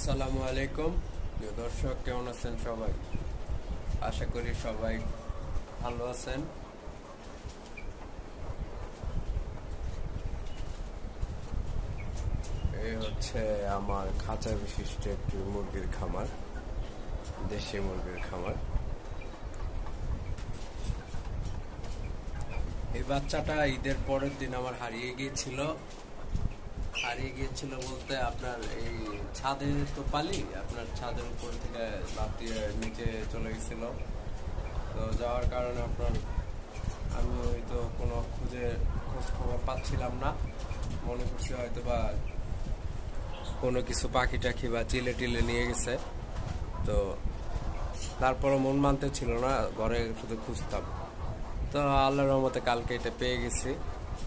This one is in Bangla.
আসসালামু আলাইকুম প্রিয় দর্শক, কেমন আছেন সবাই? আশা করি সবাই ভালো আছেন। এই হচ্ছে আমার খাঁচা বিশিষ্ট একটি মুরগির খামার, দেশি মুরগির খামার। এই বাচ্চাটা ঈদের পরের দিন আমার হারিয়ে গিয়েছিল বলতে আপনার এই ছাদে তো পালি, আপনার ছাদের উপর থেকে লাফিয়ে নিচে চলে গেছিল। তো যাওয়ার কারণে আপনার আমি ওই তো কোনো খোঁজ খবর পাচ্ছিলাম না। মনে করছি হয়তো বা কোনো কিছু পাখি টাখি বা চিলে টিলে নিয়ে গেছে। তো তারপরও মন মানতে ছিল না, ঘরে শুধু খুঁজতাম। তো আল্লাহর রহমতে কালকে এটা পেয়ে গেছি।